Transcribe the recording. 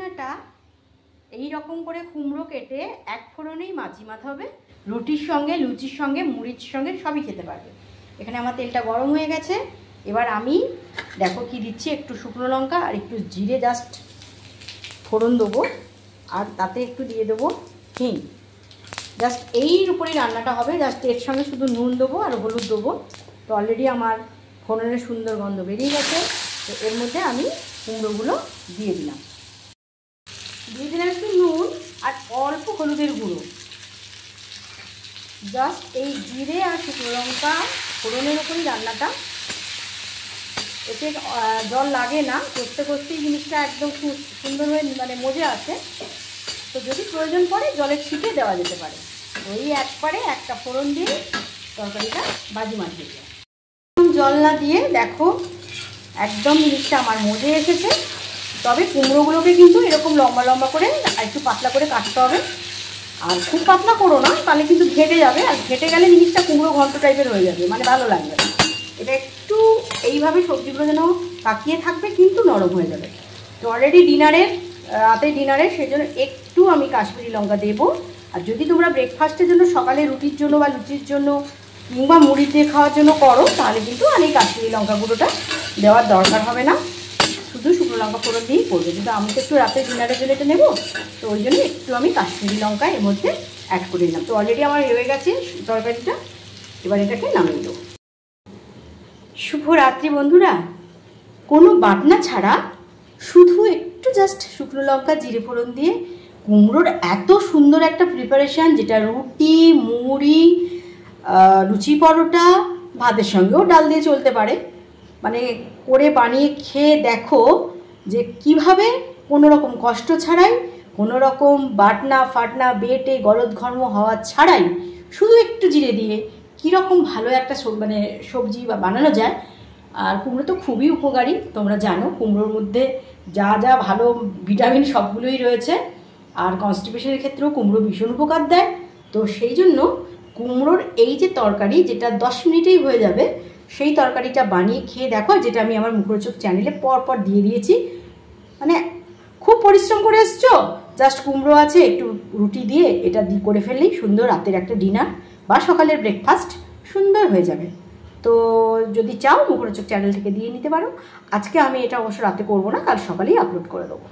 রান্নাটা এই রকম করে কুমড়ো কেটে এক ফোড়নেই মাখাতে হবে। রুটির সঙ্গে, লুচির সঙ্গে, মুড়ির সঙ্গে সবই খেতে পারবে। এখানে আমার তেলটা গরম হয়ে গেছে। এবার আমি দেখো কি দিচ্ছি, একটু শুকনো লঙ্কা আর একটু জিরে জাস্ট ফোড়ন দেবো, আর তাতে একটু দিয়ে দেবো হিং। জাস্ট এর উপরেই রান্নাটা হবে। জাস্ট এর সঙ্গে শুধু নুন দেবো আর হলুদ দেবো। তো অলরেডি আমার ফোড়নের সুন্দর গন্ধ বেরিয়ে গেছে। তো এর মধ্যে আমি কুমড়োগুলো দিয়ে দিলাম একটু নুন আর অল্প হলুদের গুঁড়ো। জাস্ট এই জিরে আর শুকনো লঙ্কা ফোড়নের উপরই রান্নাটা, এতে জল লাগে না। করতে করতেই জিনিসটা একদম খুব সুন্দর হয়ে মানে মজে আসে। তো যদি প্রয়োজন পড়ে জলের ছিটে দেওয়া যেতে পারে। ওই একবারে একটা ফোড়ন দিয়ে তরকারিটা বাজি মাখিয়ে দেয়। জল না দিয়ে দেখো একদম জিনিসটা আমার মজে এসেছে। তবে কুমড়োগুলোকে কিন্তু এরকম লম্বা লম্বা করে আর একটু পাতলা করে কাটতে হবে। আর খুব পাতলা করো না, তাহলে কিন্তু ঘেটে যাবে। আর ঘেটে গেলে জিনিসটা কুমড়ো ঘন্ট টাইপের হয়ে যাবে, মানে ভালো লাগবে না। এটা একটু এইভাবে সবজিগুলো যেন পাকিয়ে থাকবে কিন্তু নরম হয়ে যাবে। তো অলরেডি রাতে ডিনারে সেই জন্য একটু আমি কাশ্মীরি লঙ্কা দেবো। আর যদি তোমরা ব্রেকফাস্টের জন্য, সকালে রুটির জন্য বা লুচির জন্য কিংবা মুড়ি দিয়ে খাওয়ার জন্য করো, তাহলে কিন্তু আর এই কাশ্মীরি লঙ্কা গুঁড়োটা দেওয়ার দরকার হবে না। শুধু শুকনো লঙ্কা ফোড়ন দিয়েই করবে। কিন্তু আমি তো একটু রাতে ডিনারের জন্য এটা নেবো, তো ওই জন্য একটু আমি কাশ্মীরি লঙ্কা এর মধ্যে অ্যাড করে দিলাম। তো অলরেডি আমার হয়ে গেছে তরকারিটা। এবার এটাকে নামিয়ে দেবো। শুভরাত্রি বন্ধুরা। কোনো বাটনা ছাড়া শুধু একটু জাস্ট শুকনো লঙ্কা জিরে ফোড়ন দিয়ে কুমড়োর এত সুন্দর একটা প্রিপারেশান, যেটা রুটি, মুড়ি, লুচি, পরোটা, ভাতের সঙ্গেও ডাল দিয়ে চলতে পারে। মানে করে বানিয়ে খেয়ে দেখো যে কিভাবে কোনো রকম কষ্ট ছাড়াই, কোনো রকম বাটনা ফাটনা বেটে গলদ ঘর্ম হওয়া ছাড়াই শুধু একটু জিরে দিয়ে কীরকম ভালো একটা মানে সবজি বা বানানো যায়। আর কুমড়ো তো খুবই উপকারী, তোমরা জানো কুমড়োর মধ্যে যা যা ভালো ভিটামিন সবগুলোই রয়েছে। আর কনস্টিপেশনের ক্ষেত্রেও কুমড়ো ভীষণ উপকার দেয়। তো সেই জন্য কুমড়োর এই যে তরকারি, যেটা 10 মিনিটেই হয়ে যাবে, সেই তরকারিটা বানিয়ে খেয়ে দেখো। যেটা আমি আমার মুখরোচক চ্যানেলে পরপর দিয়ে দিয়েছি। মানে খুব পরিশ্রম করে এসছো, জাস্ট কুমড়ো আছে, একটু রুটি দিয়ে এটা করে ফেললেই সুন্দর রাতের একটা ডিনার বা সকালের ব্রেকফাস্ট সুন্দর হয়ে যাবে। তো যদি চাও মুখরোচক চ্যানেল থেকে দিয়ে নিতে পারো। আজকে আমি এটা অবশ্য রাতে করবো না, কাল সকালেই আপলোড করে দেবো।